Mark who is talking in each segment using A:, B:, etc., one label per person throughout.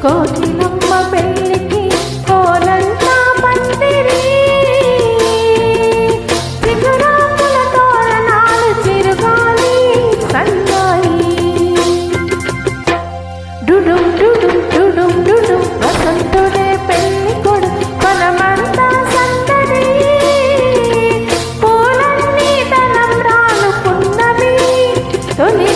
A: కోకిలమ్మ పెళ్ళికి కోలంతా పందిరి చిగురాకుల తోరణాలు చిరుగాలి సన్నాయి డుడుం డుడుం డుడుం డుడుం వసంతుడే పెళ్ళి కొడు మనమంతా సందడి పూలన్నీ తనం రాలుకున్నవి తొలి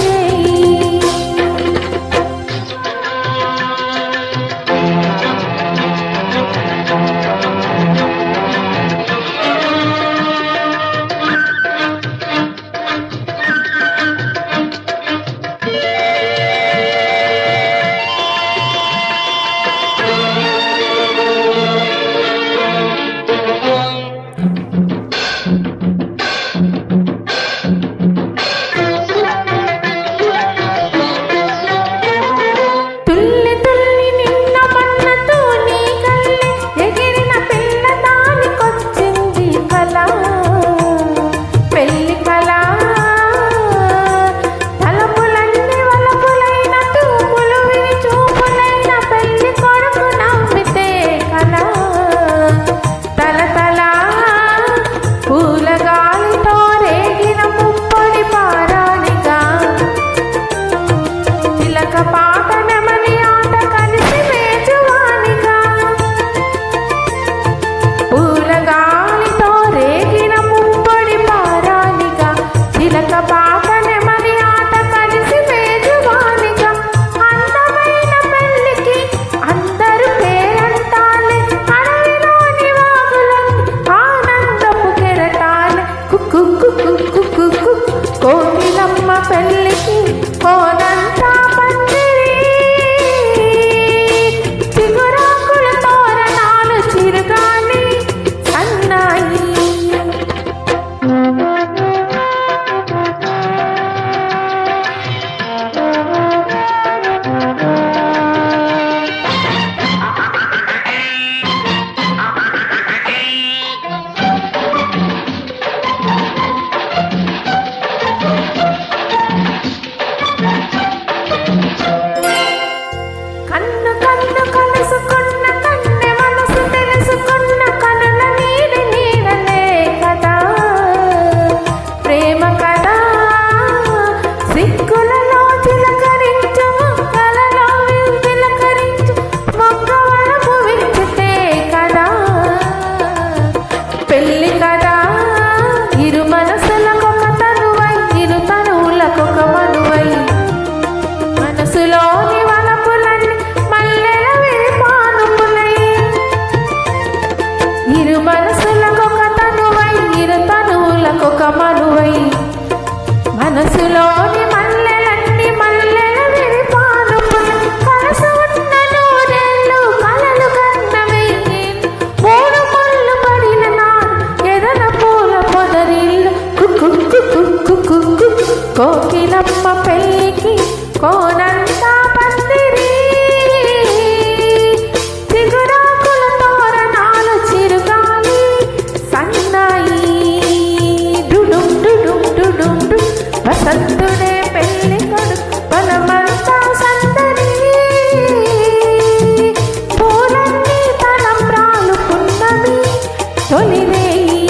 A: కోకిలమ్మ పెళ్ళికి కోనంతా పందిరి చిగురాకుల తోరణాలు చిరుగాలి సన్నాయి మనసులోని మల్లెలన్నీ మల్లెల విరిపానుపులు కలసు ఉన్న నూరెళ్ళు కలలు కన్నవి మూడు ముళ్ళు పడిన నా ఎదన పూల పొదరిల్లు కోకిలమ్మ పెళ్ళికి కోనంతా పందిరి చిగురాకుల తోరణాలు చిరుగాలి సన్నాయి డుడుం డుడుం డుడుం డు వసంతుడే పెళ్ళి కొడు మనమంతా సందడి పూలన్నీ తనం రాలుకున్నవి తొలి రేయి